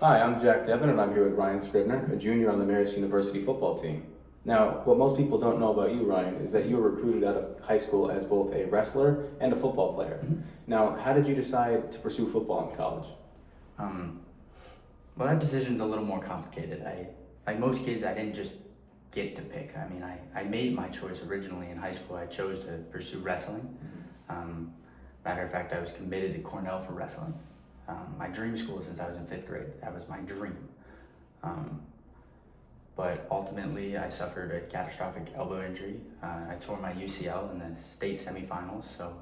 Hi, I'm Jack Devin, and I'm here with Ryan Scribner, a junior on the Marist University football team. Now, what most people don't know about you, Ryan, is that you were recruited out of high school as both a wrestler and a football player. Now, how did you decide to pursue football in college? Um, well, that decision's a little more complicated. Like most kids, I didn't just get to pick. I mean, I made my choice originally in high school. I chose to pursue wrestling. Matter of fact, I was committed to Cornell for wrestling. My dream school since I was in 5th grade. That was my dream. But ultimately, I suffered a catastrophic elbow injury. I tore my UCL in the state semifinals, so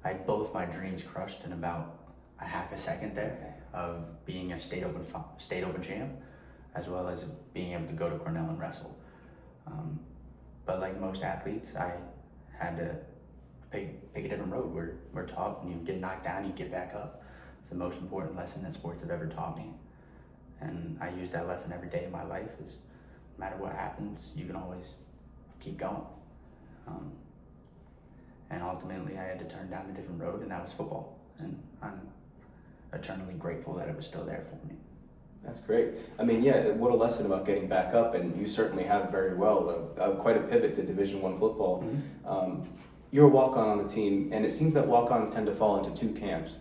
I had both my dreams crushed in about a half a second there of being a state open champ, as well as being able to go to Cornell and wrestle. But like most athletes, I had to pick a different road. We're taught when you get knocked down, you get back up. It's the most important lesson that sports have ever taught me. And I use that lesson every day of my life is no matter what happens, you can always keep going. And ultimately I had to turn down a different road, and that was football. And I'm eternally grateful that it was still there for me. That's great. I mean, yeah, what a lesson about getting back up, and you certainly have very well, quite a pivot to Division I football. You're a walk-on on the team, and it seems that walk-ons tend to fall into two camps.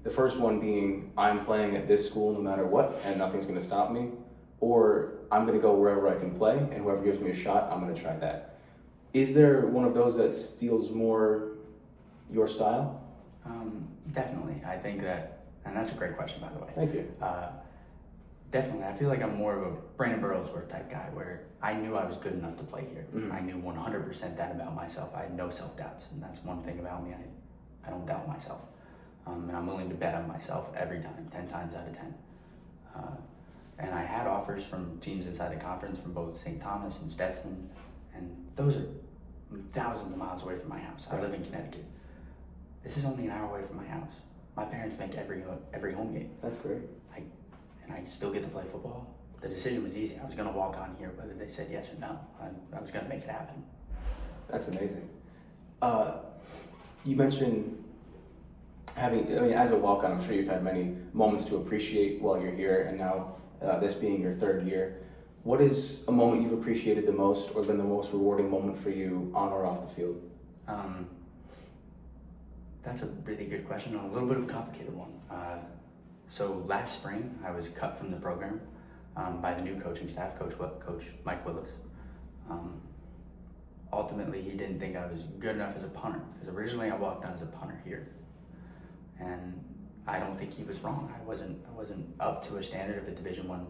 The first one being, I'm playing at this school no matter what, and nothing's going to stop me, or I'm going to go wherever I can play, and whoever gives me a shot, I'm going to try that. Is there one of those that feels more your style? Definitely. I think that, and that's a great question, by the way. Thank you. Definitely. I feel like I'm more of a Brandon Burlesworth type guy where I knew I was good enough to play here. I knew 100% that about myself. I had no self-doubts, and that's one thing about me. I don't doubt myself. And I'm willing to bet on myself every time, 10 times out of 10. And I had offers from teams inside the conference from both St. Thomas and Stetson, and those are thousands of miles away from my house. I live in Connecticut. This is only an hour away from my house. My parents make every home game. That's great. And I still get to play football. The decision was easy. I was going to walk on here whether they said yes or no. I was going to make it happen. That's amazing. You mentioned as a walk-on, I'm sure you've had many moments to appreciate while you're here, and now this being your 3rd year. What is a moment you've appreciated the most, or been the most rewarding moment for you on or off the field? That's a really good question, and a little bit of a complicated one. So last spring, I was cut from the program by the new coaching staff, Coach Mike Willis. Ultimately, he didn't think I was good enough as a punter, because originally I walked on as a punter here. And I don't think he was wrong. I wasn't up to a standard of a Division I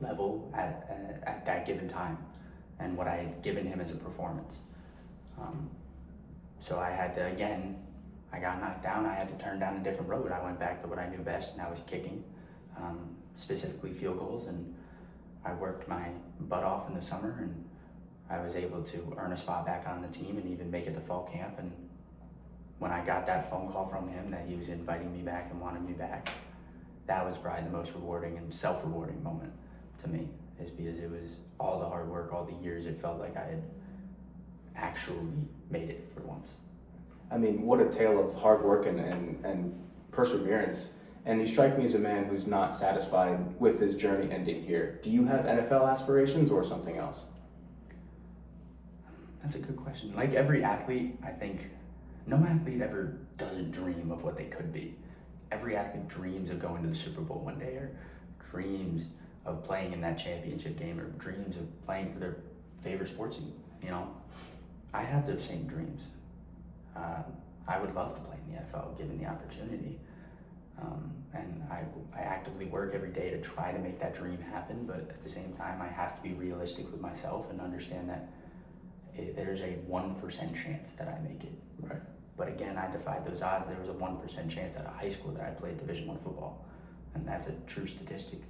level at that given time, and what I had given him as a performance. So I had to, again, I got knocked down. I had to turn down a different road. I went back to what I knew best, and that was kicking, specifically field goals. And I worked my butt off in the summer, and I was able to earn a spot back on the team and even make it to fall camp. And when I got that phone call from him that he was inviting me back and wanted me back, that was probably the most rewarding and self-rewarding moment to me, is because it was all the hard work, all the years it felt like I had actually made it for once. I mean, what a tale of hard work and perseverance. And you strike me as a man who's not satisfied with his journey ending here. Do you have NFL aspirations or something else? That's a good question. Like every athlete, I think no athlete ever doesn't dream of what they could be. Every athlete dreams of going to the Super Bowl one day, or dreams of playing in that championship game, or dreams of playing for their favorite sports team. You know, I have those same dreams. I would love to play in the NFL given the opportunity. And I actively work every day to try to make that dream happen, but at the same time, I have to be realistic with myself and understand that there's a 1% chance that I make it. Right. But again, I defied those odds. There was a 1% chance at a high school that I played Division I football, and that's a true statistic.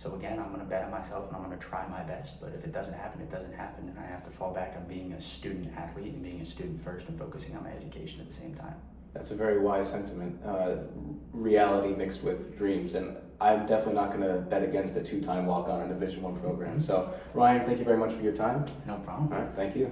So again, I'm going to bet on myself, and I'm going to try my best. But if it doesn't happen, it doesn't happen, and I have to fall back on being a student athlete and being a student first and focusing on my education at the same time. That's a very wise sentiment. Reality mixed with dreams, and I'm definitely not going to bet against a 2-time walk-on in a Division I program. So, Ryan, thank you very much for your time. No problem. All right, thank you.